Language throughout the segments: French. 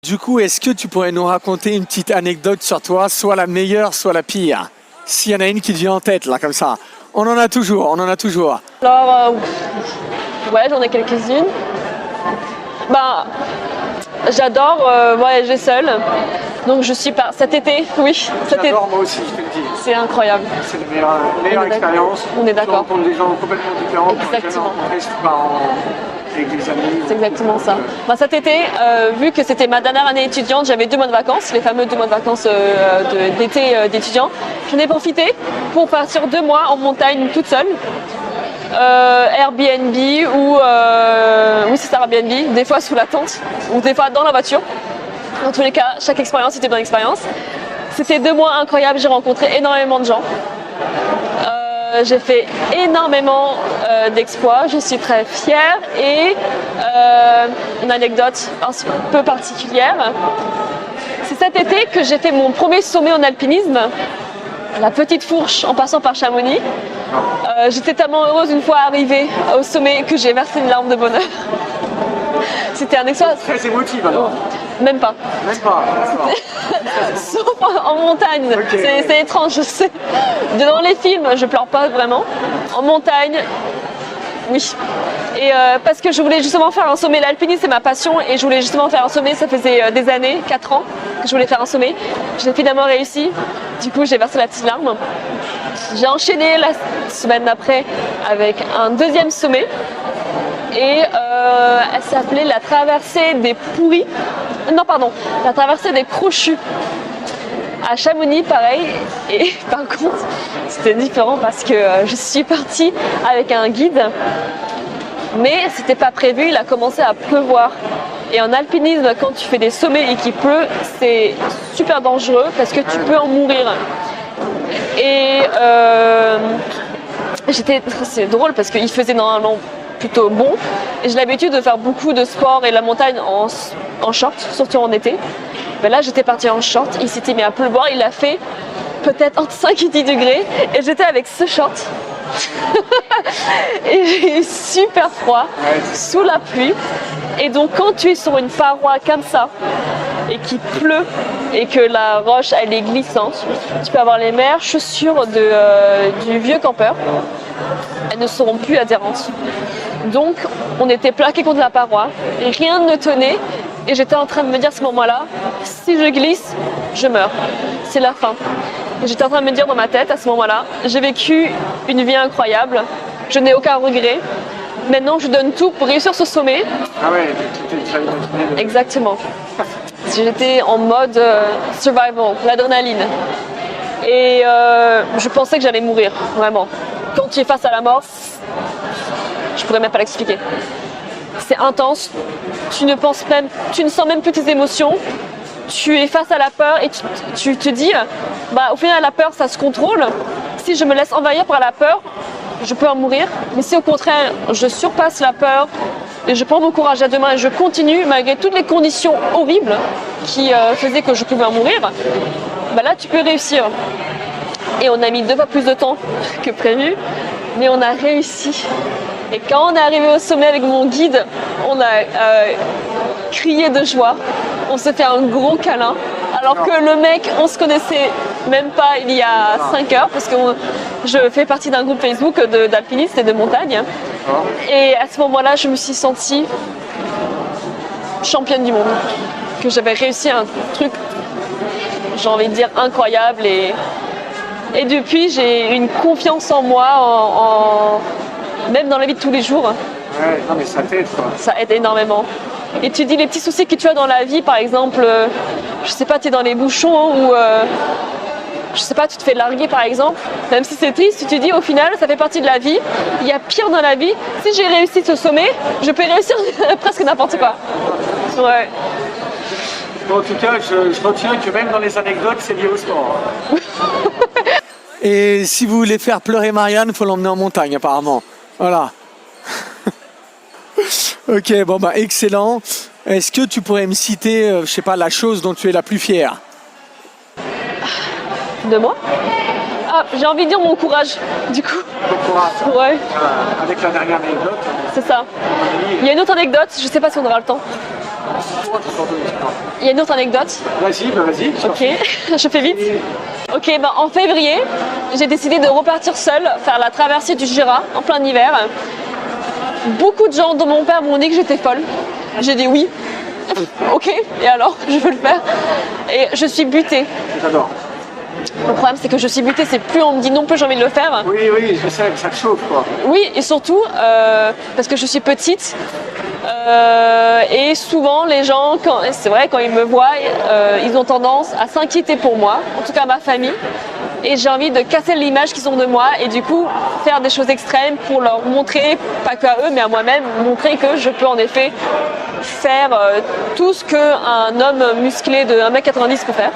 Du coup, est-ce que tu pourrais nous raconter une petite anecdote sur toi, soit la meilleure, soit la pire? S'il y en a une qui te vient en tête, là, comme ça. On en a toujours, on en a toujours. Alors, ouais, j'en ai quelques-unes. Bah, j'adore voyager seule. Donc je suis cet été, oui. J'adore moi aussi, je te le dis. C'est incroyable. C'est la meilleure expérience. On est d'accord. Tu rencontres des gens complètement différents. Exactement. Avec des amis. C'est exactement ça. Bah, cet été, vu que c'était ma dernière année étudiante, j'avais 2 mois de vacances, les fameux 2 mois de vacances d'été d'étudiant. J'en ai profité pour partir 2 mois en montagne toute seule. Airbnb ou oui, c'est Airbnb, des fois sous la tente ou des fois dans la voiture. Dans tous les cas, chaque expérience était une bonne expérience. C'était 2 mois incroyables, j'ai rencontré énormément de gens. J'ai fait énormément d'exploits, je suis très fière et une anecdote un peu particulière. C'est cet été que j'ai fait mon premier sommet en alpinisme, la Petite Fourche en passant par Chamonix. J'étais tellement heureuse une fois arrivée au sommet que j'ai versé une larme de bonheur. C'était un exploit. Très émotif alors. Même pas. Même pas. Sauf en montagne. Okay. C'est étrange, je sais. Dans les films, je pleure pas vraiment. En montagne, oui. Et parce que je voulais justement faire un sommet. L'alpinisme, c'est ma passion. Et je voulais justement faire un sommet. Ça faisait des années, 4 ans, que je voulais faire un sommet. J'ai finalement réussi. Du coup, j'ai versé la petite larme. J'ai enchaîné la semaine d'après avec un deuxième sommet. Et elle s'appelait la traversée des pourris. Non, pardon, la traversée des crochus. À Chamonix, pareil. Et par contre, c'était différent parce que je suis partie avec un guide. Mais c'était pas prévu, il a commencé à pleuvoir. Et en alpinisme, quand tu fais des sommets et qu'il pleut, c'est super dangereux parce que tu peux en mourir. Et c'est drôle parce qu'il faisait normalement plutôt bon. Et j'ai l'habitude de faire beaucoup de sport et la montagne en short, surtout en été. Mais là, j'étais partie en short, il s'était mis à pleuvoir, il a fait peut-être entre 5 et 10 degrés. Et j'étais avec ce short. Et j'ai eu super froid, sous la pluie. Et donc, quand tu es sur une paroi comme ça, et qu'il pleut, et que la roche, elle est glissante, tu peux avoir les meilleures chaussures du vieux campeur. Elles ne seront plus adhérentes. Donc, on était plaqués contre la paroi, et rien ne tenait. Et j'étais en train de me dire à ce moment-là, si je glisse, je meurs. C'est la fin. Et j'étais en train de me dire dans ma tête à ce moment-là, j'ai vécu une vie incroyable, je n'ai aucun regret. Maintenant, je donne tout pour réussir ce sommet. Ah ouais, tu exactement. J'étais en mode survival, l'adrénaline. Et je pensais que j'allais mourir, vraiment. Quand tu es face à la mort, je pourrais même pas l'expliquer. C'est intense, tu ne sens même plus tes émotions, tu es face à la peur et tu te dis, bah, au final la peur ça se contrôle, si je me laisse envahir par la peur, je peux en mourir, mais si au contraire je surpasse la peur et je prends mon courage à deux mains et je continue malgré toutes les conditions horribles qui faisaient que je pouvais en mourir, bah là tu peux réussir. Et on a mis 2 fois plus de temps que prévu, mais on a réussi. Et quand on est arrivé au sommet avec mon guide, on a crié de joie. On s'est fait un gros câlin. Alors que le mec, on se connaissait même pas il y a 5 heures, parce que je fais partie d'un groupe Facebook d'alpinistes et de montagne. Et à ce moment-là, je me suis sentie championne du monde. Que j'avais réussi un truc, j'ai envie de dire, incroyable. Et depuis, j'ai une confiance en moi, même dans la vie de tous les jours. Ouais, non mais ça t'aide quoi. Ça aide énormément. Et tu dis les petits soucis que tu as dans la vie, par exemple, je sais pas, tu es dans les bouchons ou je sais pas, tu te fais larguer par exemple, même si c'est triste, tu te dis au final ça fait partie de la vie, il y a pire dans la vie, si j'ai réussi ce sommet, je peux réussir presque n'importe quoi. Ouais. Bon, en tout cas, je retiens que même dans les anecdotes, c'est lié au sport. Et si vous voulez faire pleurer Marianne, il faut l'emmener en montagne apparemment. Voilà. Ok, bon bah excellent. Est-ce que tu pourrais me citer, je sais pas, la chose dont tu es la plus fière? De moi? Ah, j'ai envie de dire mon courage, du coup. Ton courage. Ouais. Avec la dernière anecdote. C'est ça. Il y a une autre anecdote, je sais pas si on aura le temps. Il y a une autre anecdote. Vas-y. Ok, je fais vite. Ok, en février, j'ai décidé de repartir seule, faire la traversée du Jura en plein hiver. Beaucoup de gens de mon père m'ont dit que j'étais folle. J'ai dit oui. Ok, et alors, je veux le faire. Et je suis butée. J'adore. Le problème, c'est que je suis butée, c'est plus on me dit non plus j'ai envie de le faire. Oui, je sais, ça te chauffe quoi. Oui, et surtout parce que je suis petite. Et souvent, les gens, c'est vrai, quand ils me voient, ils ont tendance à s'inquiéter pour moi, en tout cas ma famille. Et j'ai envie de casser l'image qu'ils ont de moi et du coup faire des choses extrêmes pour leur montrer, pas qu'à eux, mais à moi-même, montrer que je peux en effet faire tout ce qu'un homme musclé de 1m90 peut faire.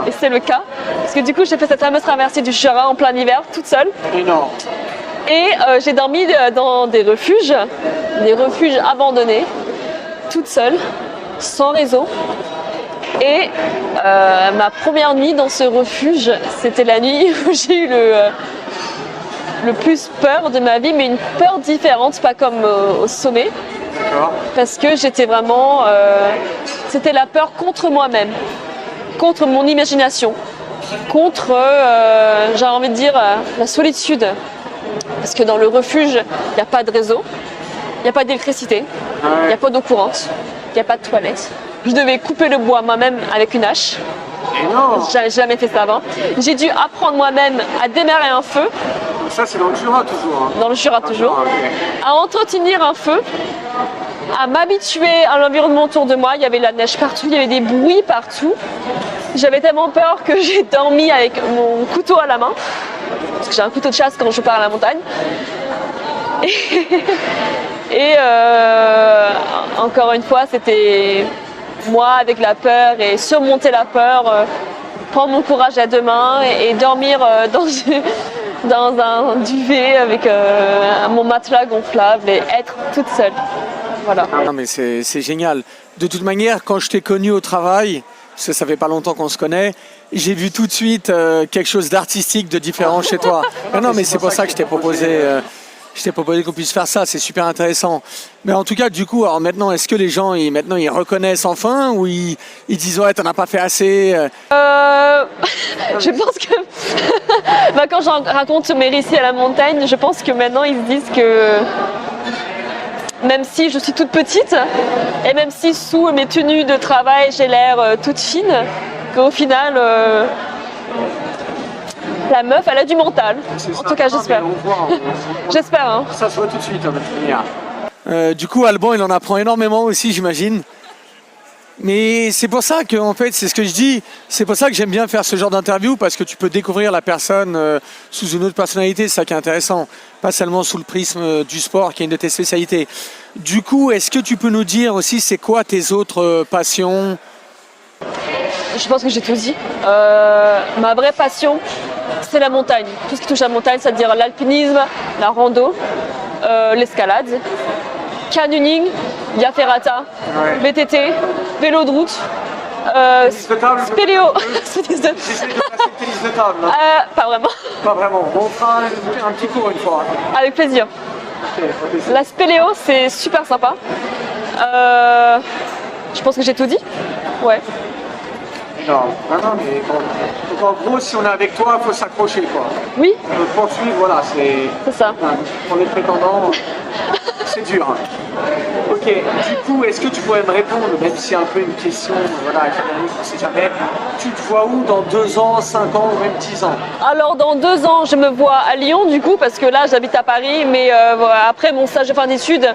Et c'est le cas. Parce que du coup, j'ai fait cette fameuse traversée du Jura en plein hiver, toute seule. Énorme. Et j'ai dormi dans des refuges abandonnés, toute seule, sans réseau. Et ma première nuit dans ce refuge, c'était la nuit où j'ai eu le plus peur de ma vie, mais une peur différente, pas comme au sommet. D'accord. Parce que j'étais vraiment... c'était la peur contre moi-même, contre mon imagination, contre, j'ai envie de dire, la solitude. Parce que dans le refuge, il n'y a pas de réseau, il n'y a pas d'électricité, il n'y a pas d'eau courante, il n'y a pas de toilette. Je devais couper le bois moi-même avec une hache. J'avais jamais fait ça avant. J'ai dû apprendre moi-même à démarrer un feu. Ça, c'est dans le Jura toujours. Hein. Dans le Jura toujours. Okay. À entretenir un feu, à m'habituer à l'environnement autour de moi. Il y avait de la neige partout, il y avait des bruits partout. J'avais tellement peur que j'ai dormi avec mon couteau à la main. Parce que j'ai un couteau de chasse quand je pars à la montagne. Et encore une fois, c'était moi avec la peur et surmonter la peur, prendre mon courage à deux mains et dormir dans un duvet avec mon matelas gonflable et être toute seule. Voilà. Non mais c'est génial. De toute manière, quand je t'ai connu au travail, parce que ça fait pas longtemps qu'on se connaît, j'ai vu tout de suite quelque chose d'artistique, de différent chez toi. Non mais c'est pour ça que je t'ai proposé... Je t'ai proposé qu'on puisse faire ça, c'est super intéressant. Mais en tout cas, du coup, alors maintenant, est-ce que les gens, ils reconnaissent enfin ou ils disent ouais, t'en as pas fait assez Je pense que quand j'en raconte mes récits à la montagne, je pense que maintenant ils se disent que même si je suis toute petite et même si sous mes tenues de travail j'ai l'air toute fine, qu'au final la meuf, elle a du mental. En tout cas, j'espère. J'espère. Hein. Ça se voit tout de suite, de toute manière. Du coup, Alban, il en apprend énormément aussi, j'imagine. Mais c'est pour ça que, en fait, c'est ce que je dis. C'est pour ça que j'aime bien faire ce genre d'interview, parce que tu peux découvrir la personne sous une autre personnalité. C'est ça qui est intéressant. Pas seulement sous le prisme du sport, qui est une de tes spécialités. Du coup, est-ce que tu peux nous dire aussi, c'est quoi tes autres passions ? Je pense que j'ai tout dit. Ma vraie passion, c'est la montagne. Tout ce qui touche à la montagne, c'est-à-dire l'alpinisme, la rando, l'escalade, canyoning, via ferrata, VTT, vélo de route, spéléo. J'essaie de passer le tennis de table. Hein. Pas vraiment. Pas vraiment. On fera un petit cours une fois. Avec plaisir. La spéléo, c'est super sympa. Je pense que j'ai tout dit. Ouais. Non, mais bon. Donc en gros, si on est avec toi, il faut s'accrocher quoi. Oui. Poursuivre, voilà, c'est ça. Pour les prétendants, c'est dur. Hein. Ok, du coup, est-ce que tu pourrais me répondre, même si c'est un peu une question, voilà, on ne sait jamais, tu te vois où dans 2 ans, 5 ans ou même 10 ans? Alors dans 2 ans, je me vois à Lyon du coup, parce que là j'habite à Paris, mais après mon stage de fin d'études,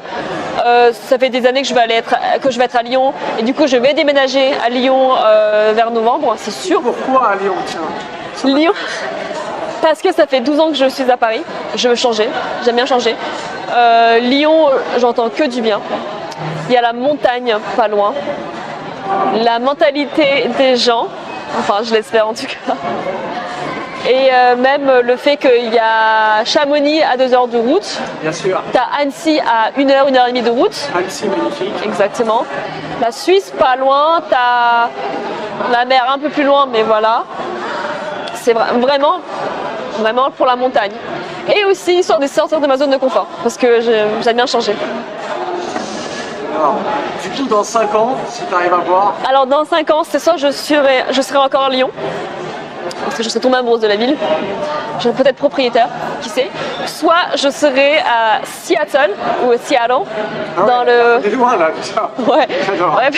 ça fait des années que je vais être à Lyon, et du coup je vais déménager à Lyon vers novembre, c'est sûr. Pourquoi à Lyon, tiens? Lyon, parce que ça fait 12 ans que je suis à Paris, je veux changer, j'aime bien changer. Lyon, j'entends que du bien. Il y a la montagne pas loin, la mentalité des gens, enfin je l'espère en tout cas, et même le fait qu'il y a Chamonix à 2 heures de route. Bien sûr. Tu as Annecy à 1 heure, 1 heure et demie de route. Annecy, magnifique. Exactement. La Suisse pas loin, tu as la mer un peu plus loin, mais voilà. C'est vraiment pour la montagne. Et aussi histoire de sortir de ma zone de confort, parce que j'aime bien changer. Alors, du coup, dans 5 ans, si tu arrives à voir, Alors dans 5 ans, c'est soit je serai encore à Lyon, parce que je serai tombée amoureuse de la ville, je serai peut-être propriétaire, qui sait, soit je serai à Seattle ou Seattle, dans le... on est loin là, déjà. Ouais, J'adore. ouais.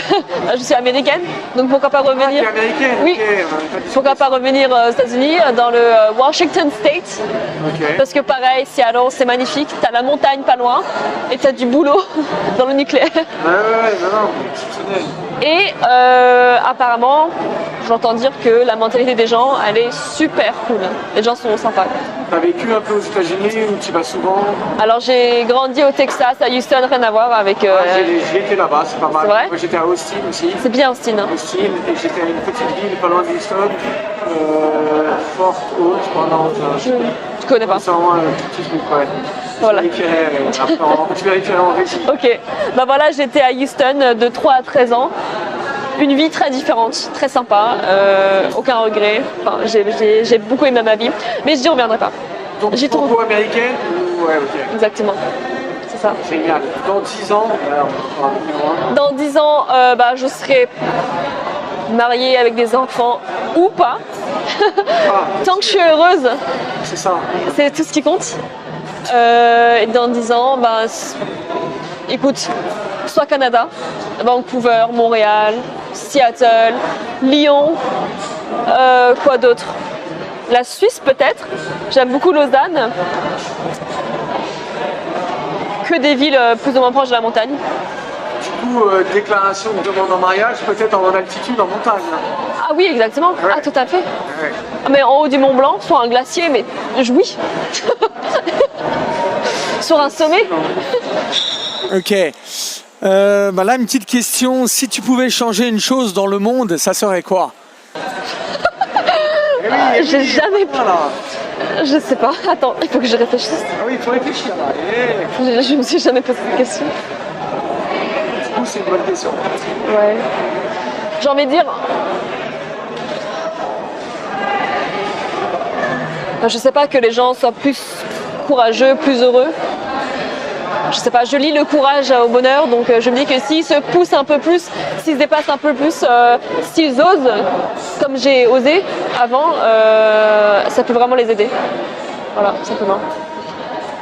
Je suis américaine, donc pourquoi pas revenir... T'es américaine? Oui. Ok, Pourquoi pas revenir aux États-Unis, dans le Washington State, ok. parce que pareil, Seattle, c'est magnifique, t'as la montagne pas loin, et t'as du boulot dans le nucléaire. Ouais, non, exceptionnel. Et apparemment, j'entends dire que la mentalité des gens, elle est super cool. Les gens sont sympas. T'as vécu un peu aux États-Unis où tu vas souvent? Alors j'ai grandi au Texas, à Houston, rien à voir avec... J'ai été là-bas, c'est pas mal. C'est vrai? Moi j'étais à Austin aussi. C'est bien Austin. Hein. Austin, et j'étais à une petite ville pas loin de Houston, Fort Haute, pendant. Je connais pas. C'est vraiment un petit truc, ouais. Voilà. Tu vérifierais en récit. Ok. Bah voilà, j'étais à Houston de 3 à 13 ans. Une vie très différente, très sympa, aucun regret. Enfin, j'ai beaucoup aimé ma vie, mais je n'y reviendrai pas. Donc, J'ai trop... américaine ou... Ouais, ok. Exactement. C'est ça. Génial. Dans 10 ans, alors, Dans 10 ans, je serai mariée avec des enfants ou pas. Tant que je suis heureuse, c'est ça. c'est tout ce qui compte. Et dans 10 ans, écoute, soit Canada, Vancouver, Montréal, Seattle, Lyon, quoi d'autre? La Suisse peut-être, j'aime beaucoup Lausanne. Que des villes plus ou moins proches de la montagne. Du coup, déclaration de demande en mariage, peut-être en altitude, en montagne. Ah oui, exactement. Ouais. Ah, tout à fait. Ouais. Mais en haut du Mont Blanc, sur un glacier, mais oui. Sur un sommet. Ok. Là, une petite question. Si tu pouvais changer une chose dans le monde, ça serait quoi? J'ai jamais... Voilà. Je sais pas. Attends, il faut que je réfléchisse. Ah oui, il faut réfléchir là. Je me suis jamais posé cette question. Du coup, c'est une bonne question. Ouais. J'ai envie de dire... Je sais pas, que les gens soient plus courageux, plus heureux. Je sais pas, je lie le courage au bonheur, donc je me dis que s'ils se poussent un peu plus, s'ils se dépassent un peu plus, s'ils osent, comme j'ai osé avant, ça peut vraiment les aider. Voilà, tout simplement.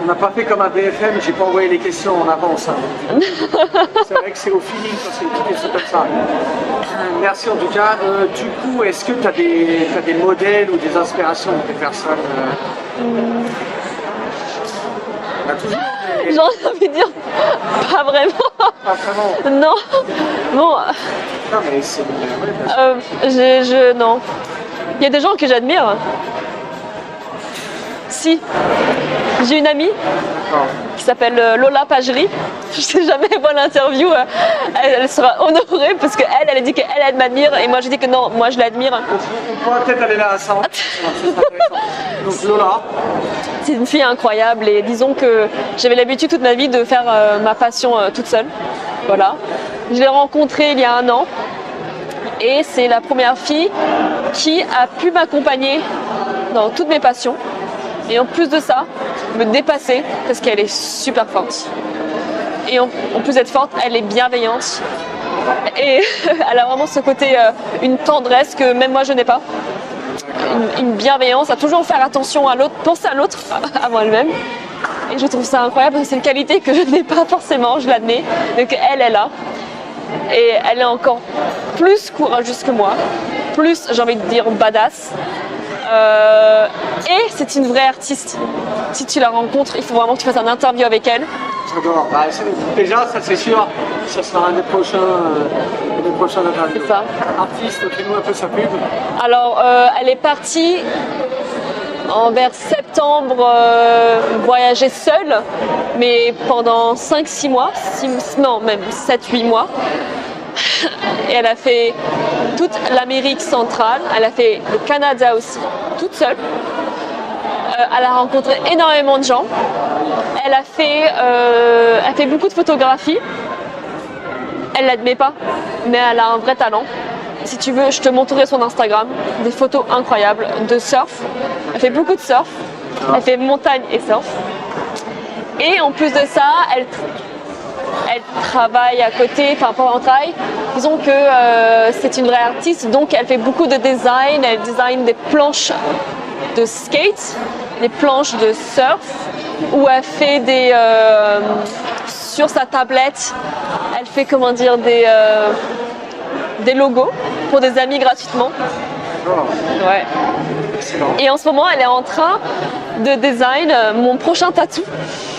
On n'a pas fait comme un BFM, j'ai pas envoyé les questions en avance. Hein. C'est vrai que c'est au feeling quand c'est une question comme ça. Merci en tout cas. Du coup, est-ce que tu as des modèles ou des inspirations des personnes On a toujours des... J'ai envie de dire, pas vraiment. Pas vraiment. Non. Bon, Non mais c'est... Ouais, non. Il y a des gens que j'admire. Si. J'ai une amie d'accord. qui s'appelle Lola Pagerie. Je sais jamais voir l'interview, elle sera honorée parce qu'elle a dit qu'elle m'admire et moi j'ai dit que non, moi je l'admire. On pourra peut-être aller là à ça. Donc Lola. C'est une fille incroyable et disons que j'avais l'habitude toute ma vie de faire ma passion toute seule. Voilà. Je l'ai rencontrée il y a 1 an et c'est la première fille qui a pu m'accompagner dans toutes mes passions. Et en plus de ça, me dépasser parce qu'elle est super forte. Et en plus d'être forte, elle est bienveillante. Et elle a vraiment ce côté, une tendresse que même moi je n'ai pas. Une bienveillance, à toujours faire attention à l'autre, penser à l'autre avant elle-même. Et je trouve ça incroyable, c'est une qualité que je n'ai pas forcément, je l'admets. Donc elle est là. Et elle est encore plus courageuse que moi, plus, j'ai envie de dire, badass. Et c'est une vraie artiste. Si tu la rencontres, il faut vraiment que tu fasses un interview avec elle. J'adore. Bah, déjà, ça c'est sûr, ça sera un des prochains interviews. C'est ça. Artiste, fais-nous un peu sa pub. Alors, elle est partie vers septembre voyager seule, mais pendant 5-6 mois, non, même 7-8 mois. Et elle a fait toute l'Amérique centrale, elle a fait le Canada aussi, toute seule. Elle a rencontré énormément de gens. Elle fait beaucoup de photographies. Elle l'admet pas, mais elle a un vrai talent. Si tu veux, je te montrerai son Instagram, des photos incroyables de surf. Elle fait beaucoup de surf, elle fait montagne et surf. Et en plus de ça, elle travaille à côté, enfin pas en travail. Disons que c'est une vraie artiste, donc elle fait beaucoup de design. Elle design des planches de skate, des planches de surf, où elle fait des sur sa tablette, elle fait comment dire des logos pour des amis gratuitement. Ouais. Et en ce moment, elle est en train de design mon prochain tatou.